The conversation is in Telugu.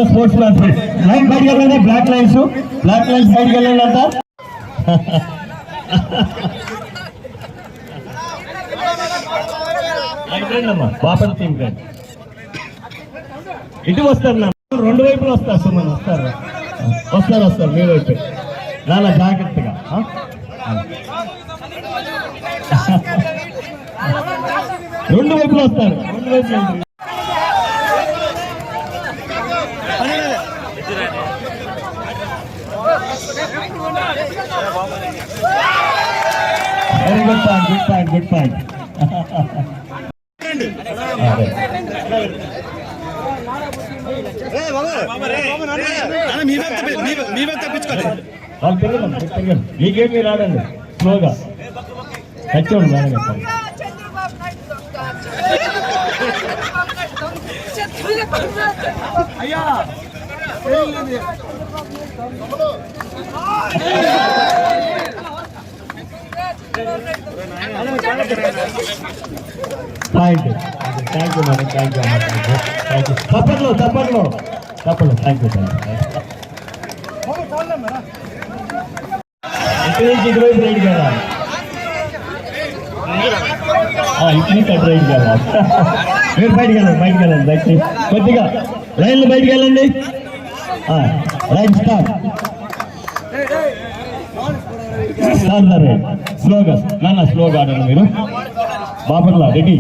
స్పోర్ట్స్ మ్యాన్ లైన్ బయటకు వెళ్ళండి. బ్లాక్ లైన్స్ బయటకు వెళ్ళండి అంతా. అమ్మా బాపల టీం కానీ ఇటు వస్తారు నా రెండు వైపులు వస్తారు. సుమన్ వస్తారు మీరు వైపు చాలా జాగ్రత్తగా. రెండు వైపులు వస్తారు. రెండు వైపులు వెరీ గుడ్ పాయింట్. వాళ్ళు తిరగండి. మీకేం మీరు ఆడండి స్లోగా. తెచ్చండి బాగా point. Thank you madam. Thank you. తప్పట్లో థ్యాంక్ యూ. ఇటువైపు రైడ్ కదా, ఇటు అటు రైడ్ కదా. మీరు బయటికి వెళ్ళండి దయచేసి కొద్దిగా లైన్లో బయటికి వెళ్ళండి. Right start. స్లోగా ఆడండి మీరు. బాపట్ల రెడీ.